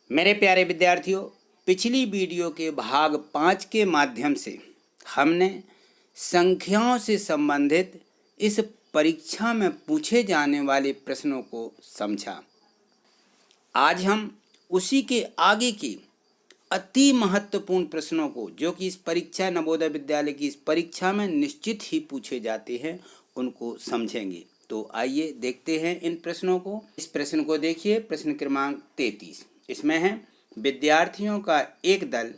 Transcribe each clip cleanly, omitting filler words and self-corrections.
मेरे प्यारे विद्यार्थियों, पिछली वीडियो के भाग 5 के माध्यम से हमने संख्याओं से संबंधित इस परीक्षा में पूछे जाने वाले प्रश्नों को समझा। आज हम उसी के आगे के अति महत्वपूर्ण प्रश्नों को, जो कि इस परीक्षा नवोदय विद्यालय की इस परीक्षा में निश्चित ही पूछे जाते हैं, उनको समझेंगे। तो आइए देखते हैं इन प्रश्नों को। इस प्रश्न को देखिए, प्रश्न क्रमांक 33। इसमें है, विद्यार्थियों का एक दल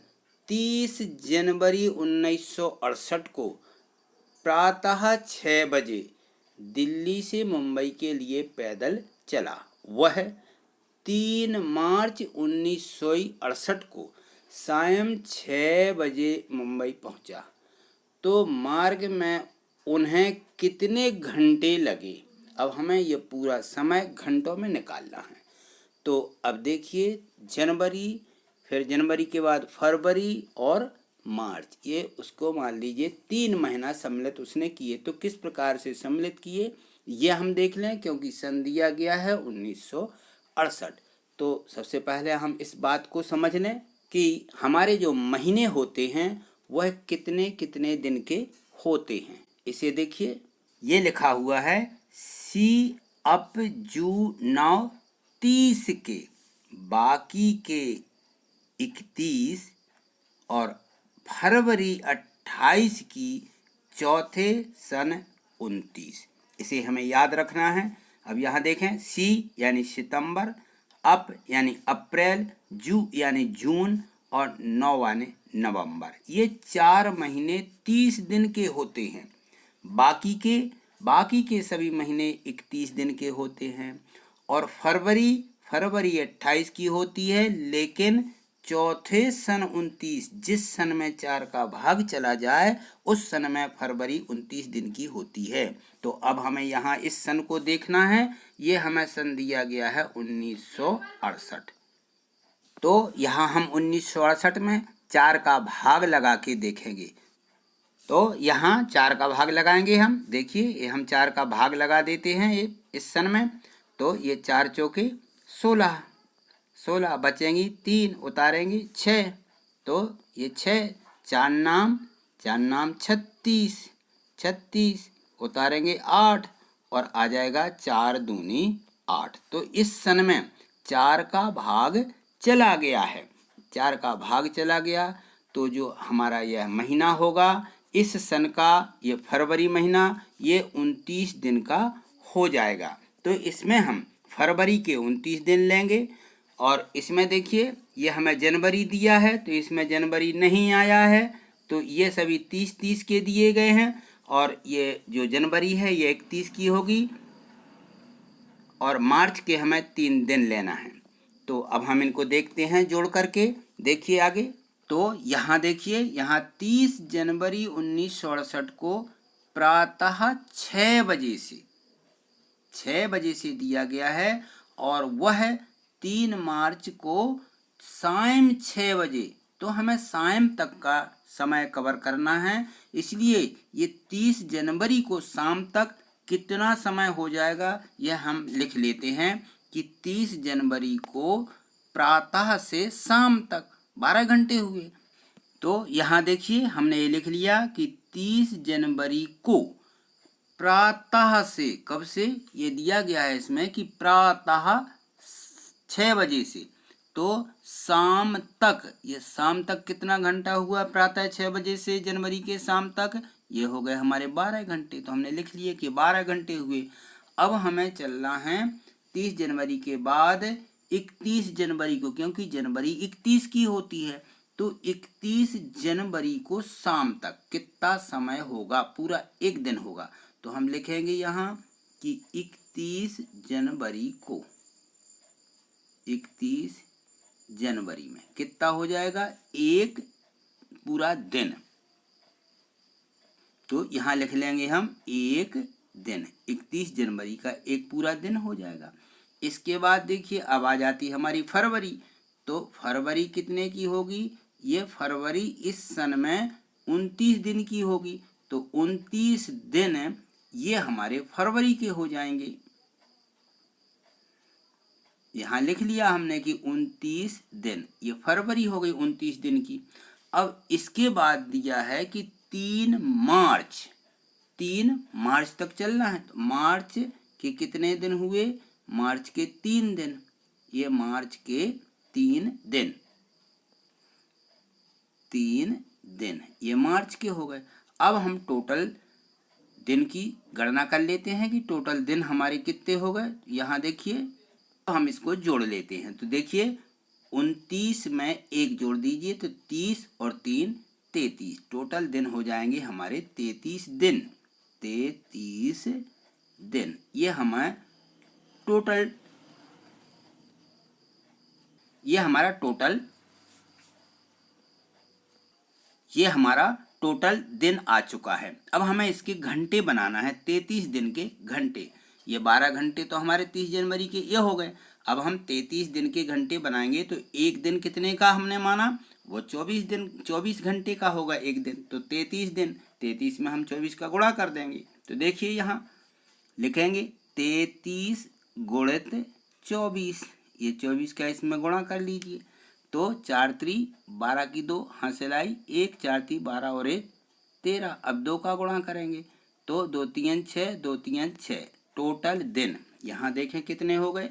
30 जनवरी 1968 को प्रातः 6 बजे दिल्ली से मुंबई के लिए पैदल चला। वह 3 मार्च 1968 को सायं 6 बजे मुंबई पहुंचा। तो मार्ग में उन्हें कितने घंटे लगे? अब हमें यह पूरा समय घंटों में निकालना है। तो अब देखिए, जनवरी, फिर जनवरी के बाद फरवरी और मार्च, ये उसको मान लीजिए 3 महीना सम्मिलित उसने किए। तो किस प्रकार से सम्मिलित किए ये हम देख लें, क्योंकि सन दिया गया है 1968। तो सबसे पहले हम इस बात को समझ लें कि हमारे जो महीने होते हैं वह कितने कितने दिन के होते हैं। इसे देखिए, ये लिखा हुआ है सी अप जू 9 30 के, बाकी के 31 और फरवरी 28 की चौथे सन 29। इसे हमें याद रखना है। अब यहाँ देखें, सी यानी सितंबर, अप यानी अप्रैल, जू यानी जून और 9 यानी नवंबर। ये 4 महीने 30 दिन के होते हैं। बाकी के सभी महीने 31 दिन के होते हैं। और फरवरी 28 की होती है, लेकिन चौथे सन 29, जिस सन में 4 का भाग चला जाए उस सन में फरवरी 29 दिन की होती है। तो अब हमें यहाँ इस सन को देखना है। ये हमें सन दिया गया है 1968। तो यहाँ हम 1968 में 4 का भाग लगा के देखेंगे। तो यहाँ 4 का भाग लगाएंगे हम। देखिए, ये हम 4 का भाग लगा देते हैं ये इस सन में। तो ये 4 चौके 16 बचेंगी 3, उतारेंगे 6। तो ये 6, 4 नाम 36 उतारेंगे 8 और आ जाएगा 4 दूनी 8। तो इस सन में 4 का भाग चला गया है। 4 का भाग चला गया तो जो हमारा यह महीना होगा इस सन का, ये फरवरी महीना, ये 29 दिन का हो जाएगा। तो इसमें हम फरवरी के 29 दिन लेंगे। और इसमें देखिए, ये हमें जनवरी दिया है तो इसमें जनवरी नहीं आया है, तो ये सभी 30 के दिए गए हैं। और ये जो जनवरी है ये 31 की होगी। और मार्च के हमें 3 दिन लेना है। तो अब हम इनको देखते हैं जोड़ करके। देखिए आगे, तो यहाँ देखिए, यहाँ 30 जनवरी 1968 को प्रातः 6 बजे से दिया गया है। और वह 3 मार्च को सायं 6 बजे, तो हमें सायं तक का समय कवर करना है। इसलिए ये 30 जनवरी को शाम तक कितना समय हो जाएगा यह हम लिख लेते हैं कि 30 जनवरी को प्रातः से शाम तक 12 घंटे हुए। तो यहाँ देखिए, हमने ये लिख लिया कि 30 जनवरी को प्रातः से, कब से, ये दिया गया है इसमें कि प्रातः 6 बजे से, तो शाम तक, ये शाम तक कितना घंटा हुआ? प्रातः 6 बजे से जनवरी के शाम तक, ये हो गए हमारे 12 घंटे। तो हमने लिख लिए कि 12 घंटे हुए। अब हमें चलना है 30 जनवरी के बाद 31 जनवरी को, क्योंकि जनवरी 31 की होती है। तो 31 जनवरी को शाम तक कितना समय होगा? पूरा एक दिन होगा। तो हम लिखेंगे यहाँ कि 31 जनवरी को, 31 जनवरी में कितना हो जाएगा? एक पूरा दिन। तो यहाँ लिख लेंगे हम एक दिन, 31 जनवरी का एक पूरा दिन हो जाएगा। इसके बाद देखिए, अब आ जाती हमारी फरवरी। तो फरवरी कितने की होगी? ये फरवरी इस सन में 29 दिन की होगी। तो 29 दिन ये हमारे फरवरी के हो जाएंगे। यहाँ लिख लिया हमने कि 29 दिन, ये फरवरी हो गई 29 दिन की। अब इसके बाद दिया है कि 3 मार्च, 3 मार्च तक चलना है। तो मार्च के कितने दिन हुए? मार्च के 3 दिन। ये मार्च के 3 दिन, 3 दिन ये मार्च के हो गए। अब हम टोटल दिन की गणना कर लेते हैं कि टोटल दिन हमारे कितने हो गए। यहाँ देखिए, हम इसको जोड़ लेते हैं। तो देखिए 29 में 1 जोड़ दीजिए तो 30 और 3 33, टोटल दिन हो जाएंगे हमारे 33 दिन। 33 दिन ये हमारा टोटल, ये हमारा टोटल दिन आ चुका है। अब हमें इसके घंटे बनाना है, 33 दिन के घंटे। ये 12 घंटे तो हमारे 30 जनवरी के ये हो गए। अब हम 33 दिन के घंटे बनाएंगे तो एक दिन कितने का हमने माना? वो 24 दिन, 24 घंटे का होगा एक दिन। तो 33 दिन, 33 में हम 24 का गुणा कर देंगे। तो देखिए यहाँ लिखेंगे 33 गुणित 24, ये 24 का इसमें गुणा कर लीजिए। तो 4 3 12 की 2 हासिल आई 1, 4 3 12 और 1 13। अब 2 का गुणा करेंगे तो 2 3 6, 2 3 6, टोटल दिन यहाँ देखें कितने हो गए।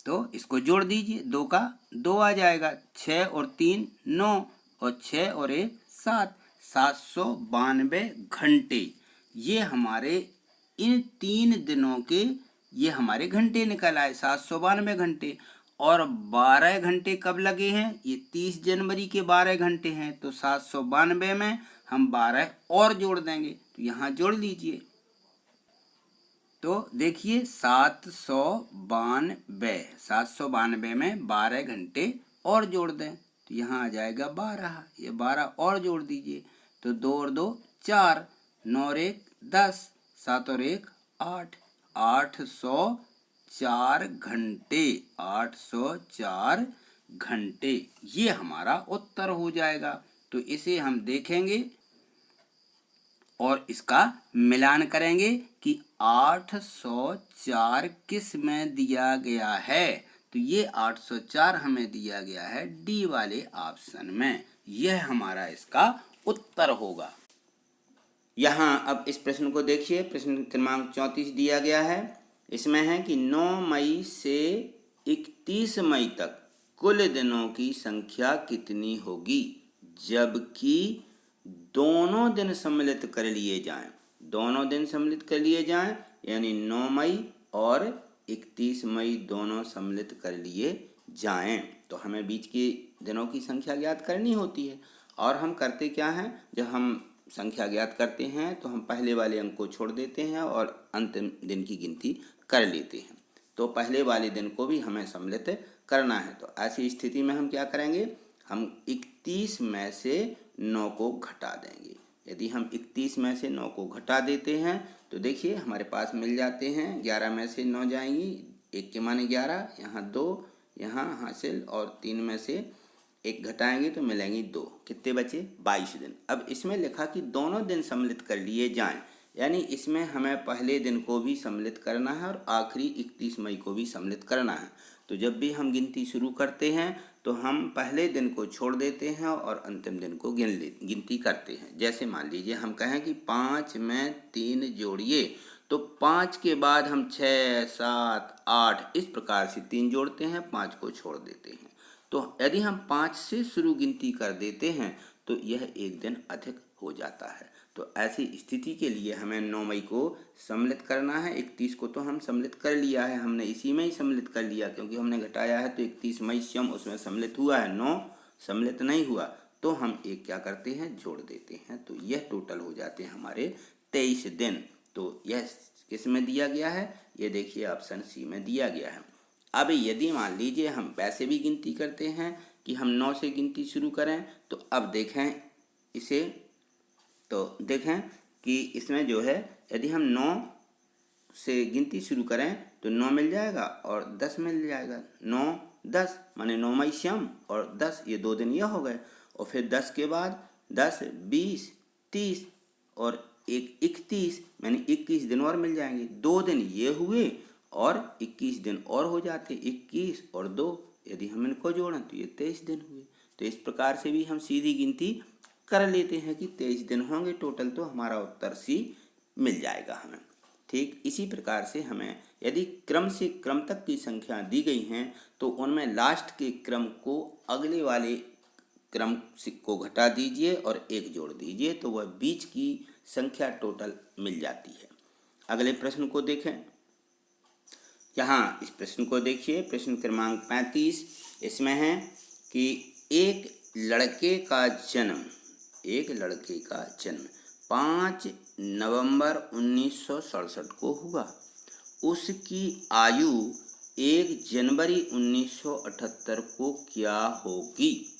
तो इसको जोड़ दीजिए, 2 का 2 आ जाएगा, 6 और 3 9 और 6 और 1 7, 792 घंटे। ये हमारे इन 3 दिनों के ये हमारे घंटे निकल आए, 792 घंटे। और 12 घंटे कब लगे हैं? ये 30 जनवरी के 12 घंटे हैं। तो 792 में हम 12 और जोड़ देंगे। तो यहाँ जोड़ लीजिए। तो देखिए 792 में 12 घंटे और जोड़ दें तो यहाँ आ जाएगा 12। ये 12 और जोड़ दीजिए तो 2 और 2 4, 9 और 1 10, 7 और 1 8, 804 घंटे, 804 घंटे ये हमारा उत्तर हो जाएगा। तो इसे हम देखेंगे और इसका मिलान करेंगे कि 804 किस में दिया गया है। तो ये 804 हमें दिया गया है डी वाले ऑप्शन में। यह हमारा इसका उत्तर होगा। यहाँ अब इस प्रश्न को देखिए, प्रश्न क्रमांक 34 दिया गया है। इसमें है कि 9 मई से 31 मई तक कुल दिनों की संख्या कितनी होगी जबकि दोनों दिन सम्मिलित कर लिए जाएं। दोनों दिन सम्मिलित कर लिए जाएं यानी 9 मई और 31 मई दोनों सम्मिलित कर लिए जाएं। तो हमें बीच के दिनों की संख्या ज्ञात करनी होती है। और हम करते क्या हैं, जब हम संख्या ज्ञात करते हैं तो हम पहले वाले अंक को छोड़ देते हैं और अंतिम दिन की गिनती कर लेते हैं। तो पहले वाले दिन को भी हमें सम्मिलित करना है। तो ऐसी स्थिति में हम क्या करेंगे, हम 31 में से 9 को घटा देंगे। यदि हम 31 में से 9 को घटा देते हैं तो देखिए हमारे पास मिल जाते हैं 11 में से 9 जाएंगी, 1 के माने 11, यहाँ 2 यहाँ हासिल और 3 में से 1 घटाएंगे तो मिलेंगी 2। कितने बचे? 22 दिन। अब इसमें लिखा कि दोनों दिन सम्मिलित कर लिए जाएं, यानी इसमें हमें पहले दिन को भी सम्मिलित करना है और आखिरी 31 मई को भी सम्मिलित करना है। तो जब भी हम गिनती शुरू करते हैं तो हम पहले दिन को छोड़ देते हैं और अंतिम दिन को गिनती करते हैं। जैसे मान लीजिए हम कहें कि 5 में 3 जोड़िए, तो 5 के बाद हम 6 7 8 इस प्रकार से 3 जोड़ते हैं, 5 को छोड़ देते हैं। तो यदि हम 5 से शुरू गिनती कर देते हैं तो यह एक दिन अधिक हो जाता है। तो ऐसी स्थिति के लिए हमें 9 मई को सम्मिलित करना है। 31 को तो हम सम्मिलित कर लिया है, हमने इसी में ही सम्मिलित कर लिया क्योंकि हमने घटाया है। तो 31 मई स्वयं उसमें सम्मिलित हुआ है, 9 सम्मिलित नहीं हुआ। तो हम एक क्या करते हैं, जोड़ देते हैं। तो यह टोटल हो जाते हैं हमारे 23 दिन। तो यह किस में दिया गया है, ये देखिए ऑप्शन सी में दिया गया है। अब यदि मान लीजिए हम वैसे भी गिनती करते हैं कि हम 9 से गिनती शुरू करें, तो अब देखें इसे, तो देखें कि इसमें जो है यदि हम 9 से गिनती शुरू करें तो 9 मिल जाएगा और 10 मिल जाएगा। 9 10 माने 9 मई श्याम और 10 ये 2 दिन यह हो गए। और फिर 10 के बाद 10 20 30 और 1 31 यानी 21 दिन और मिल जाएंगे। 2 दिन ये हुए और 21 दिन और हो जाते, 21 और 2, यदि हम इनको जोड़ें तो ये 23 दिन हुए। तो इस प्रकार से भी हम सीधी गिनती कर लेते हैं कि 23 दिन होंगे टोटल, तो हमारा उत्तर सी मिल जाएगा हमें। ठीक इसी प्रकार से हमें यदि क्रम से क्रम तक की संख्या दी गई हैं तो उनमें लास्ट के क्रम को अगले वाले क्रम को घटा दीजिए और 1 जोड़ दीजिए, तो वह बीच की संख्या टोटल मिल जाती है। अगले प्रश्न को देखें। यहाँ इस प्रश्न को देखिए, प्रश्न क्रमांक 35। इसमें है कि एक लड़के का जन्म 5 नवंबर 1967 को हुआ। उसकी आयु 1 जनवरी 1978 को क्या होगी?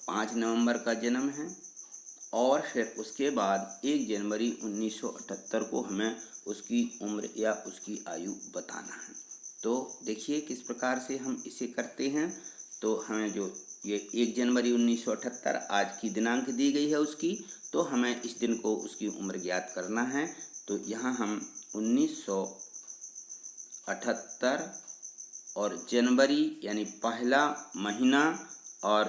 5 नवंबर का जन्म है और फिर उसके बाद 1 जनवरी 1978 को हमें उसकी उम्र या उसकी आयु बताना है। तो देखिए किस प्रकार से हम इसे करते हैं। तो हमें जो ये 1 जनवरी 1978 आज की दिनांक दी गई है उसकी, तो हमें इस दिन को उसकी उम्र ज्ञात करना है। तो यहाँ हम 1978 और जनवरी यानी पहला महीना और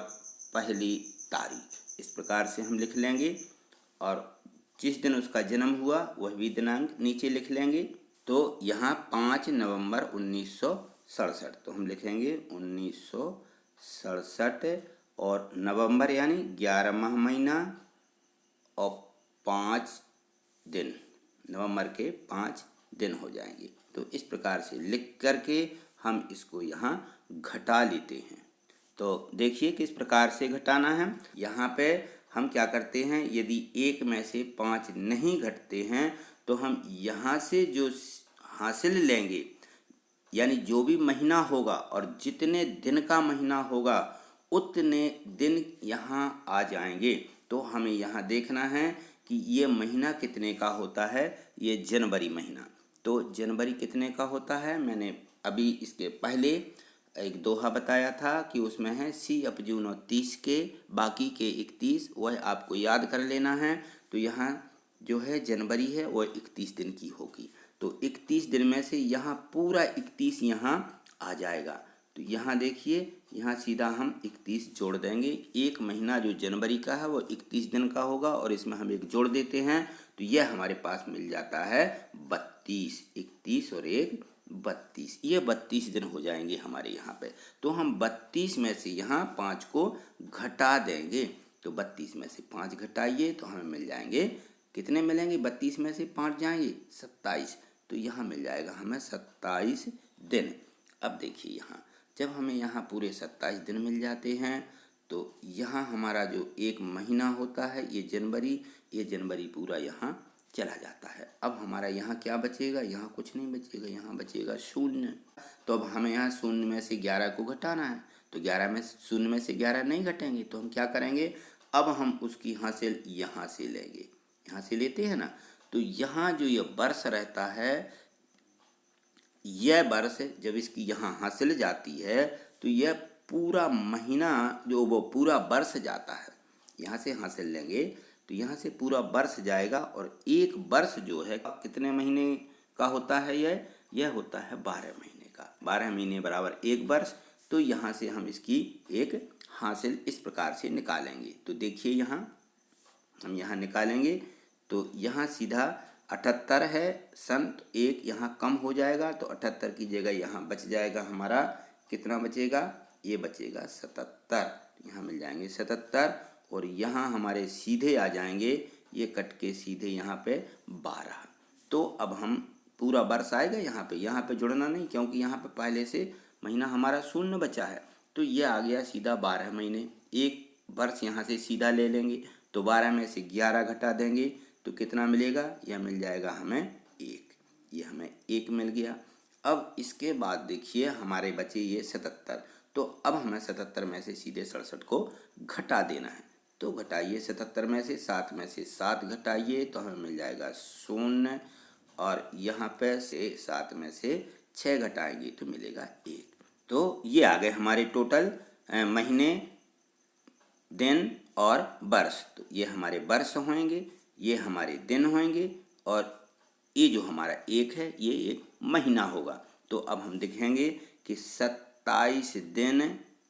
पहली तारीख, इस प्रकार से हम लिख लेंगे और जिस दिन उसका जन्म हुआ वह भी दिनांक नीचे लिख लेंगे। तो यहाँ 5 नवंबर 1967, तो हम लिखेंगे 1967 और नवंबर यानी 11वां महीना और 5 दिन, नवंबर के 5 दिन हो जाएंगे। तो इस प्रकार से लिख करके हम इसको यहाँ घटा लेते हैं। तो देखिए किस प्रकार से घटाना है। यहाँ पे हम क्या करते हैं, यदि 1 में से 5 नहीं घटते हैं तो हम यहाँ से जो हासिल लेंगे यानी जो भी महीना होगा और जितने दिन का महीना होगा उतने दिन यहाँ आ जाएंगे। तो हमें यहाँ देखना है कि ये महीना कितने का होता है, ये जनवरी महीना। तो जनवरी कितने का होता है, मैंने अभी इसके पहले एक दोहा बताया था कि उसमें है सी अप जून और 30 के, बाकी के 31, वह आपको याद कर लेना है। तो यहाँ जो है जनवरी है वह 31 दिन की होगी। तो 31 दिन में से यहाँ पूरा 31 यहाँ आ जाएगा। तो यहाँ देखिए, यहाँ सीधा हम 31 जोड़ देंगे। एक महीना जो जनवरी का है वो 31 दिन का होगा और इसमें हम 1 जोड़ देते हैं, तो यह हमारे पास मिल जाता है 32। 31 और 1 32, ये 32 दिन हो जाएंगे हमारे यहाँ पे। तो हम 32 में से यहाँ 5 को घटा देंगे। तो 32 में से 5 घटाइए तो हमें मिल जाएंगे, कितने मिलेंगे, 32 में से 5 जाएंगे 27। तो यहाँ मिल जाएगा हमें 27 दिन। अब देखिए यहाँ जब हमें यहाँ पूरे 27 दिन मिल जाते हैं तो यहाँ हमारा जो एक महीना होता है ये जनवरी पूरा यहाँ चला जाता है। अब हमारा यहाँ क्या बचेगा, यहाँ कुछ नहीं बचेगा, यहाँ बचेगा 0। तो अब हमें यहाँ 0 में से 11 को घटाना है। तो 0 में से 11 नहीं घटेंगे तो हम क्या करेंगे, अब हम उसकी हासिल यहाँ से लेंगे, यहाँ से लेते हैं ना। तो यहाँ जो ये वर्ष रहता है, यह वर्ष जब इसकी यहाँ हासिल जाती है तो यह पूरा महीना जो वो पूरा वर्ष जाता है, यहाँ से हासिल लेंगे तो यहाँ से पूरा वर्ष जाएगा। और एक वर्ष जो है कितने महीने का होता है, यह होता है 12 महीने का। 12 महीने बराबर 1 वर्ष। तो यहाँ से हम इसकी एक हासिल इस प्रकार से निकालेंगे। तो देखिए यहाँ हम यहाँ निकालेंगे तो यहाँ सीधा 78 है, सन 1 यहाँ कम हो जाएगा तो 78 की जगह यहाँ बच जाएगा हमारा, कितना बचेगा, ये बचेगा 77। यहाँ मिल जाएंगे 77 और यहाँ हमारे सीधे आ जाएंगे, ये कट के सीधे यहाँ पे 12। तो अब हम पूरा वर्ष आएगा यहाँ पे जुड़ना नहीं, क्योंकि यहाँ पे पहले से महीना हमारा 0 बचा है। तो ये आ गया सीधा 12 महीने। एक वर्ष यहाँ से सीधा ले लेंगे तो 12 में से 11 घटा देंगे तो कितना मिलेगा, यह मिल जाएगा हमें 1। ये हमें 1 मिल गया। अब इसके बाद देखिए हमारे बचे ये 77। तो अब हमें 77 में से सीधे 67 को घटा देना है। तो घटाइए 77 में से 7 घटाइए तो हमें मिल जाएगा 0 और यहाँ पे से 7 में से 6 घटाएंगे तो मिलेगा 1। तो ये आ गए हमारे टोटल महीने, दिन और वर्ष। तो ये हमारे वर्ष होंगे, ये हमारे दिन होंगे और ये जो हमारा 1 है ये एक महीना होगा। तो अब हम देखेंगे कि 27 दिन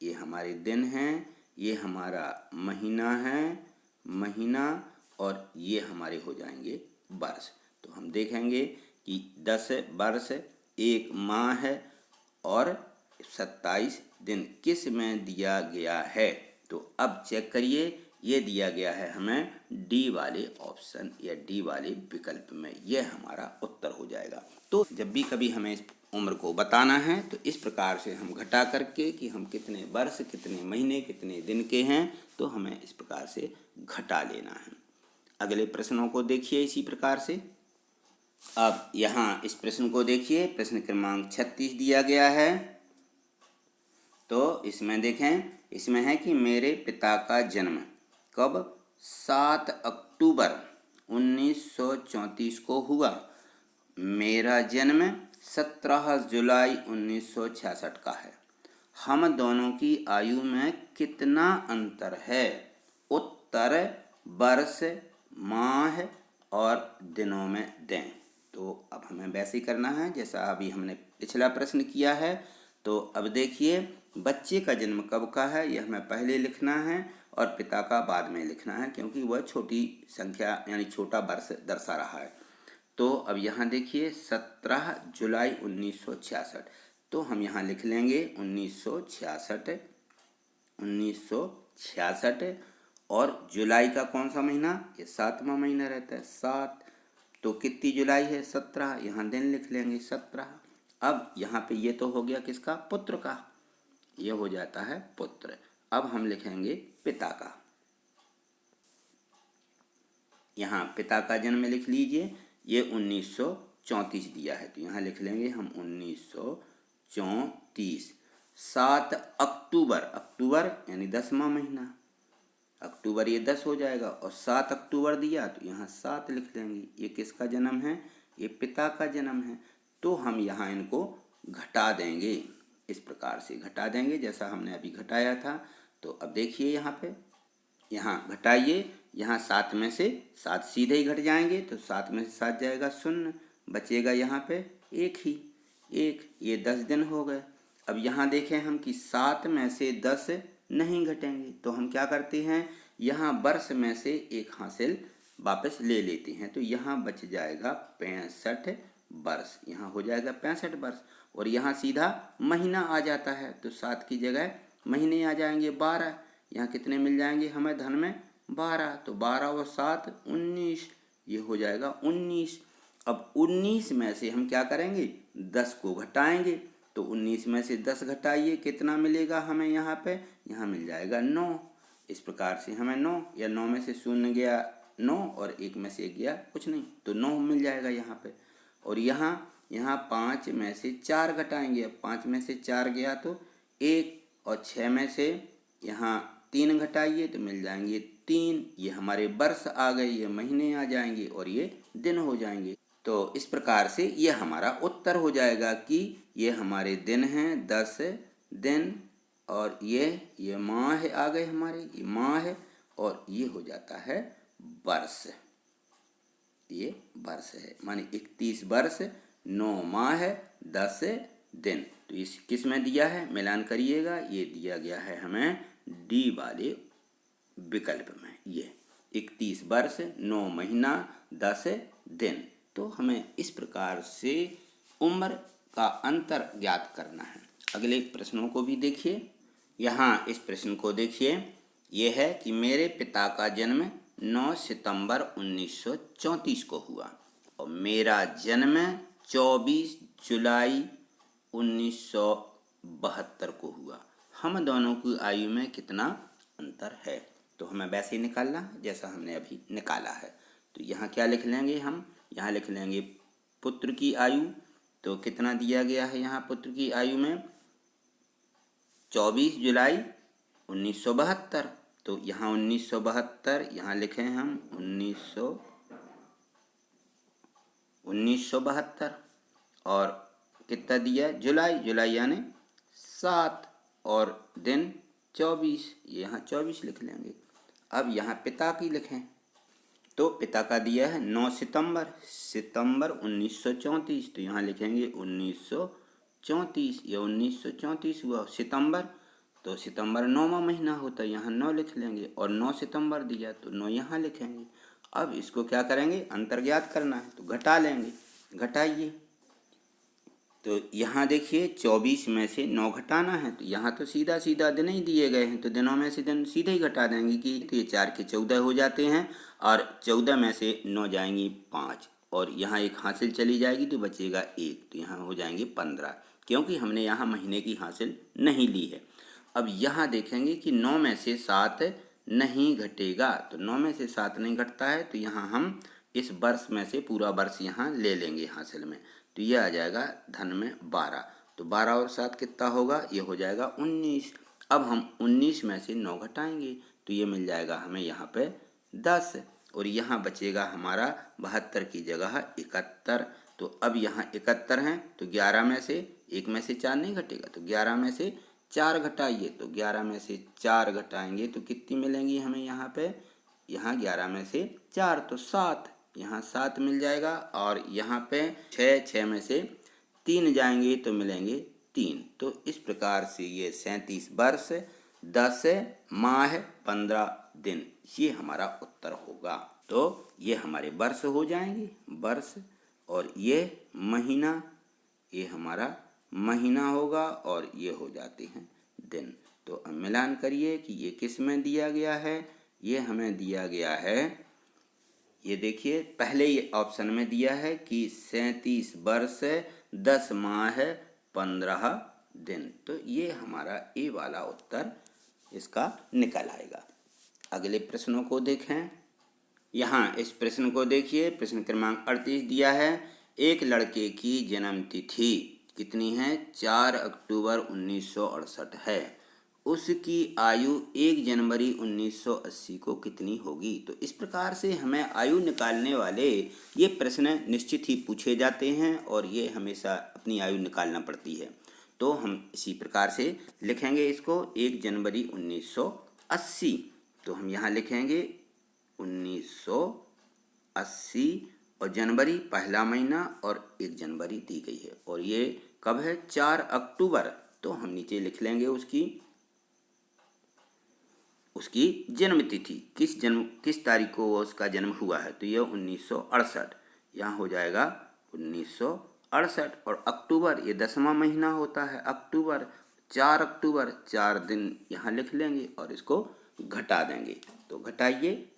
ये हमारे दिन हैं, ये हमारा महीना है, महीना, और ये हमारे हो जाएंगे वर्ष। तो हम देखेंगे कि 10 वर्ष, 1 माह है और 27 दिन किस में दिया गया है। तो अब चेक करिए, ये दिया गया है हमें डी वाले ऑप्शन या डी वाले विकल्प में, यह हमारा उत्तर हो जाएगा। तो जब भी कभी हमें इस उम्र को बताना है तो इस प्रकार से हम घटा करके कि हम कितने वर्ष, कितने महीने, कितने दिन के हैं, तो हमें इस प्रकार से घटा लेना है। अगले प्रश्नों को देखिए इसी प्रकार से। अब यहाँ इस प्रश्न को देखिए, प्रश्न क्रमांक 36 दिया गया है। तो इसमें देखें, इसमें है कि मेरे पिता का जन्म कब 7 अक्टूबर 1934 को हुआ। मेरा जन्म 17 जुलाई 1966 का है। हम दोनों की आयु में कितना अंतर है। उत्तर वर्ष, माह और दिनों में दें। तो अब हमें वैसे ही करना है जैसा अभी हमने पिछला प्रश्न किया है। तो अब देखिए, बच्चे का जन्म कब का है यह हमें पहले लिखना है और पिता का बाद में लिखना है, क्योंकि वह छोटी संख्या यानी छोटा वर्ष दर्शा रहा है। तो अब यहाँ देखिए 17 जुलाई 1966, तो हम यहाँ लिख लेंगे 1966, 1966। और जुलाई का कौन सा महीना, ये 7वां महीना रहता है, 7। तो कितनी जुलाई है, 17, यहाँ दिन लिख लेंगे 17। अब यहाँ पे ये तो हो गया किसका, पुत्र का, ये हो जाता है पुत्र। अब हम लिखेंगे पिता का। यहाँ पिता का जन्म लिख लीजिए, ये 1934 दिया है, तो यहाँ लिख लेंगे हम 1934। 7 अक्टूबर, अक्टूबर यानी 10वां महीना, अक्टूबर ये 10 हो जाएगा, और 7 अक्टूबर दिया तो यहाँ 7 लिख लेंगे। ये किसका जन्म है, ये पिता का जन्म है। तो हम यहाँ इनको घटा देंगे, इस प्रकार से घटा देंगे जैसा हमने अभी घटाया था। तो अब देखिए यहाँ पे, यहाँ घटाइए, यहाँ 7 में से 7 सीधे ही घट जाएंगे, तो 7 में से 7 जाएगा 0, बचेगा यहाँ पे 1 ही, 1, ये 10 दिन हो गए। अब यहाँ देखें हम कि 7 में से 10 नहीं घटेंगे, तो हम क्या करते हैं, यहाँ वर्ष में से 1 हासिल वापस ले लेते हैं, तो यहाँ बच जाएगा 65 वर्ष, यहाँ हो जाएगा 65 वर्ष। और यहाँ सीधा महीना आ जाता है, तो 7 की जगह महीने आ जाएंगे 12। यहाँ कितने मिल जाएंगे हमें धन में, 12, तो 12 और 7 19, ये हो जाएगा 19। अब 19 में से हम क्या करेंगे, 10 को घटाएंगे, तो 19 में से 10 घटाइए, कितना मिलेगा हमें यहाँ पे, यहाँ मिल जाएगा 9। इस प्रकार से हमें 9, या 9 में से 0 गया 9 और 1 में से 1 गया कुछ नहीं, तो 9 मिल जाएगा यहाँ पे। और यहाँ 5 में से 4 घटाएंगे, अब 5 में से 4 गया तो 1, और 6 में से यहाँ 3 घटाइए तो मिल जाएंगे 3। ये हमारे वर्ष आ गए, ये महीने आ जाएंगे और ये दिन हो जाएंगे। तो इस प्रकार से ये हमारा उत्तर हो जाएगा कि ये हमारे दिन हैं 10 दिन, और ये माह आ गए हमारे, ये माह, और ये हो जाता है वर्ष, ये वर्ष है, माने 31 वर्ष 9 माह 10 दिन। तो इस किस में दिया है, मिलान करिएगा, ये दिया गया है हमें डी वाले विकल्प में, ये 31 वर्ष 9 महीना 10 दिन। तो हमें इस प्रकार से उम्र का अंतर ज्ञात करना है। अगले प्रश्नों को भी देखिए। यहाँ इस प्रश्न को देखिए, ये है कि मेरे पिता का जन्म 9 सितंबर 1934 को हुआ और मेरा जन्म 24 जुलाई 1972 को हुआ। हम दोनों की आयु में कितना अंतर है। तो हमें वैसे ही निकालना जैसा हमने अभी निकाला है। तो यहाँ क्या लिख लेंगे हम, यहाँ लिख लेंगे पुत्र की आयु। तो कितना दिया गया है यहाँ पुत्र की आयु में, 24 जुलाई 1972। तो यहाँ 1972 यहाँ लिखें हम 1972, और कितना दिया जुलाई, जुलाई यानी 7 और दिन 24, ये यहाँ 24 लिख लेंगे। अब यहाँ पिता की लिखें, तो पिता का दिया है 9 सितंबर 1934, तो यहाँ लिखेंगे 1934। 34, ये 1934 हुआ। सितंबर, तो सितंबर 9वां महीना होता है, यहाँ 9 लिख लेंगे, और 9 सितंबर दिया तो 9 यहाँ लिखेंगे। अब इसको क्या करेंगे, अंतर ज्ञात करना है तो घटा लेंगे। घटाइए, तो यहाँ देखिए 24 में से 9 घटाना है, तो यहाँ तो सीधा सीधा दिन ही दिए गए हैं, तो दिनों में से दिन सीधे ही घटा देंगे कि तो ये 4 के 14 हो जाते हैं, और 14 में से 9 जाएंगी 5, और यहाँ एक हासिल चली जाएगी तो बचेगा 1, तो यहाँ हो जाएंगे 15, क्योंकि हमने यहाँ महीने की हासिल नहीं ली है। अब यहाँ देखेंगे कि 9 में से 7 नहीं घटेगा, तो 9 में से 7 नहीं घटता है, तो यहाँ हम इस वर्ष में से पूरा वर्ष यहाँ ले लेंगे हासिल में, तो ये आ जाएगा धन में 12, तो 12 और 7 कितना होगा, ये हो जाएगा 19। अब हम 19 में से 9 घटाएंगे तो ये मिल जाएगा हमें यहाँ पे 10, और यहाँ बचेगा हमारा 72 की जगह 71। तो अब यहाँ 71 हैं, तो 11 में से 1 में से 4 नहीं घटेगा, तो 11 में से 4 घटाइए, तो 11 में से 4 घटाएंगे तो कितनी मिलेंगी हमें यहाँ पे, यहाँ 11 में से 4 तो 7, यहाँ 7 मिल जाएगा, और यहाँ पे 6 में से 3 जाएंगे तो मिलेंगे 3। तो इस प्रकार से ये 37 वर्ष 10 माह 15 दिन, ये हमारा उत्तर होगा। तो ये हमारे वर्ष हो जाएंगे, वर्ष, और ये महीना, ये हमारा महीना होगा, और ये हो जाते हैं दिन। तो अब मिलान करिए कि ये किस में दिया गया है, ये हमें दिया गया है, ये देखिए पहले ये ऑप्शन में दिया है कि 37 वर्ष 10 माह 15 दिन, तो ये हमारा ए वाला उत्तर इसका निकल आएगा। अगले प्रश्नों को देखें। यहाँ इस प्रश्न को देखिए, प्रश्न क्रमांक 38 दिया है, एक लड़के की जन्म तिथि कितनी है, 4 अक्टूबर 1968 है, उसकी आयु 1 जनवरी 1980 को कितनी होगी। तो इस प्रकार से हमें आयु निकालने वाले ये प्रश्न निश्चित ही पूछे जाते हैं, और ये हमेशा अपनी आयु निकालना पड़ती है। तो हम इसी प्रकार से लिखेंगे इसको, 1 जनवरी 1980, तो हम यहाँ लिखेंगे 1980, और जनवरी पहला महीना और 1 जनवरी दी गई है, और ये कब है, 4 अक्टूबर, तो हम नीचे लिख लेंगे उसकी जन्म तिथि, किस तारीख को उसका जन्म हुआ है, तो यह 1968, यहाँ हो जाएगा 1968, और अक्टूबर ये 10वां महीना होता है, अक्टूबर, 4 अक्टूबर, 4 दिन यहाँ लिख लेंगे और इसको घटा देंगे, तो घटाइए।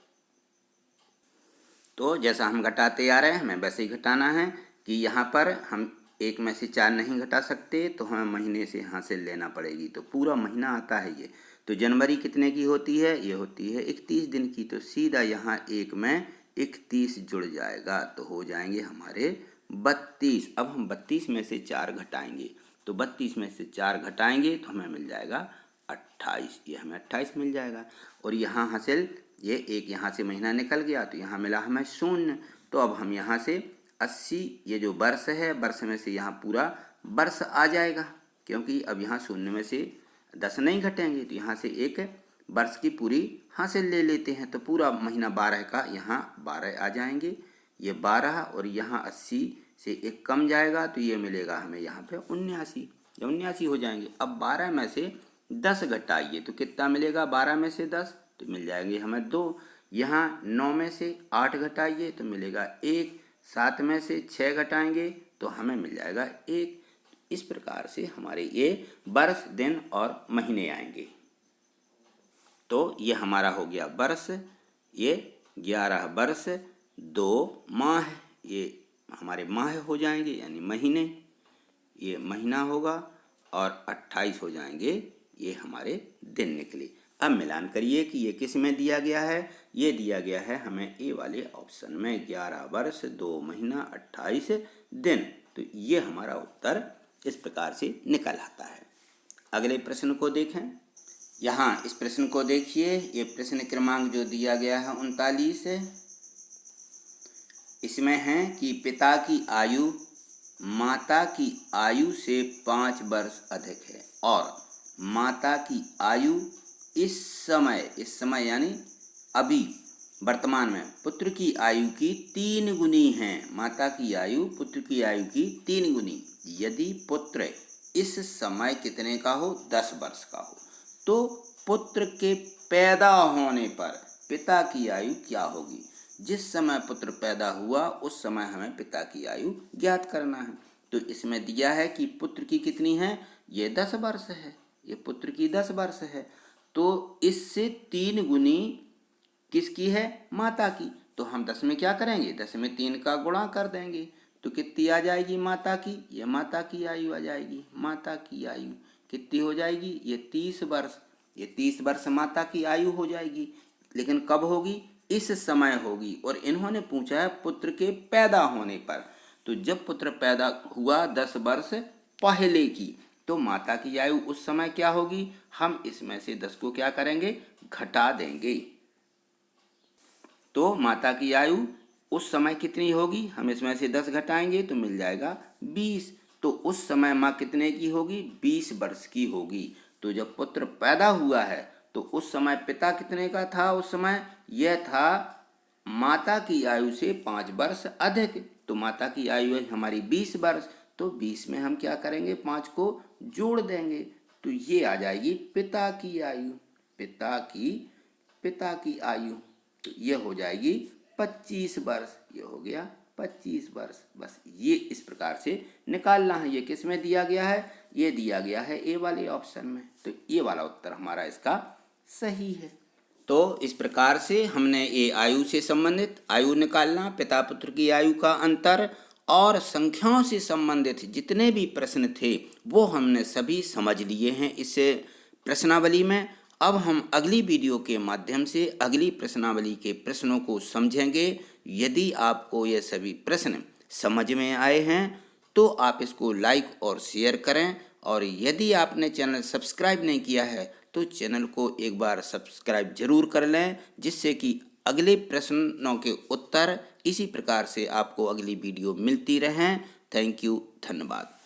तो जैसा हम घटाते आ रहे हैं हमें वैसे ही घटाना है कि यहाँ पर हम 1 में से 4 नहीं घटा सकते, तो हमें महीने से हासिल लेना पड़ेगी, तो पूरा महीना आता है ये। तो जनवरी कितने की होती है, ये होती है 31 दिन की, तो सीधा यहाँ 1 में 31 जुड़ जाएगा, तो हो जाएंगे हमारे 32। अब हम 32 में से 4 घटाएंगे, तो 32 में से 4 घटाएंगे तो हमें मिल जाएगा 28, ये हमें 28 मिल जाएगा। और यहाँ हासिल, ये एक यहाँ से महीना निकल गया, तो यहाँ मिला हमें 0, तो अब हम यहाँ से 80, ये जो वर्ष है, वर्ष में से यहाँ पूरा वर्ष आ जाएगा, क्योंकि अब यहाँ 0 में से 10 नहीं घटेंगे, तो यहाँ से एक वर्ष की पूरी हासिल ले लेते हैं, तो पूरा महीना 12 का यहाँ 12 आ जाएंगे, ये 12, और यहाँ 80 से एक कम जाएगा, तो ये मिलेगा हमें यहाँ पे 79, ये 79 हो जाएंगे। अब 12 में से 10 घटाइए तो कितना मिलेगा, 12 में से 10 तो मिल जाएंगे हमें 2, यहाँ 9 में से 8 घटाइए तो मिलेगा 1, 7 में से 6 घटाएंगे तो हमें मिल जाएगा 1। इस प्रकार से हमारे ये वर्ष, दिन और महीने आएंगे। तो ये हमारा हो गया वर्ष, ये 11 वर्ष, 2 माह, ये हमारे माह हो जाएंगे यानी महीने, ये महीना होगा, और 28 हो जाएंगे, ये हमारे दिन निकले। अब मिलान करिए कि ये किस में दिया गया है, ये दिया गया है हमें ए वाले ऑप्शन में, 11 वर्ष 2 महीना 28 दिन। तो ये हमारा उत्तर इस प्रकार से निकल आता है। अगले प्रश्न को देखें। यहाँ इस प्रश्न को देखिए, ये प्रश्न क्रमांक जो दिया गया है 39 है। इसमें है कि पिता की आयु माता की आयु से 5 वर्ष अधिक है, और माता की आयु इस समय यानी अभी वर्तमान में पुत्र की आयु की 3 गुनी है। माता की आयु पुत्र की आयु की 3 गुनी। यदि पुत्र इस समय कितने का हो, 10 वर्ष का हो। तो पुत्र के पैदा होने पर पिता की आयु क्या होगी? जिस समय पुत्र पैदा हुआ उस समय हमें पिता की आयु ज्ञात करना है। तो इसमें दिया है कि पुत्र की कितनी है, ये 10 वर्ष है, ये पुत्र की 10 वर्ष है। तो इससे 3 गुनी किसकी है, माता की। तो हम 10 में क्या करेंगे, 10 में 3 का गुणा कर देंगे तो कितनी आ जाएगी माता की, ये माता की आयु आ जाएगी। माता की आयु कितनी हो जाएगी, ये 30 वर्ष, ये 30 वर्ष माता की आयु हो जाएगी। लेकिन कब होगी, इस समय होगी। और इन्होंने पूछा है पुत्र के पैदा होने पर। तो जब पुत्र पैदा हुआ 10 वर्ष पहले की, तो माता की आयु उस समय क्या होगी, हम इसमें से 10 को क्या करेंगे, घटा देंगे। तो माता की आयु उस समय कितनी होगी, हम इसमें से 10 घटाएंगे तो मिल जाएगा 20। तो उस समय माँ कितने की होगी, 20 वर्ष की होगी। तो जब पुत्र पैदा हुआ है तो उस समय पिता कितने का था, उस समय यह था माता की आयु से 5 वर्ष अधिक। तो माता की आयु है हमारी 20 वर्ष, तो 20 में हम क्या करेंगे, 5 को जोड़ देंगे तो ये आ जाएगी पिता की आयु। पिता की आयु तो ये हो जाएगी 25 वर्ष, ये हो गया 25 वर्ष। बस ये इस प्रकार से निकालना है। ये किस में दिया गया है, ये दिया गया है ए वाले ऑप्शन में। तो ये वाला उत्तर हमारा इसका सही है। तो इस प्रकार से हमने ये आयु से संबंधित आयु निकालना, पिता पुत्र की आयु का अंतर और संख्याओं से संबंधित जितने भी प्रश्न थे वो हमने सभी समझ लिए हैं इस प्रश्नावली में। अब हम अगली वीडियो के माध्यम से अगली प्रश्नावली के प्रश्नों को समझेंगे। यदि आपको ये सभी प्रश्न समझ में आए हैं तो आप इसको लाइक और शेयर करें, और यदि आपने चैनल सब्सक्राइब नहीं किया है तो चैनल को एक बार सब्सक्राइब जरूर कर लें, जिससे कि अगले प्रश्नों के उत्तर इसी प्रकार से आपको अगली वीडियो मिलती रहें। थैंक यू, धन्यवाद।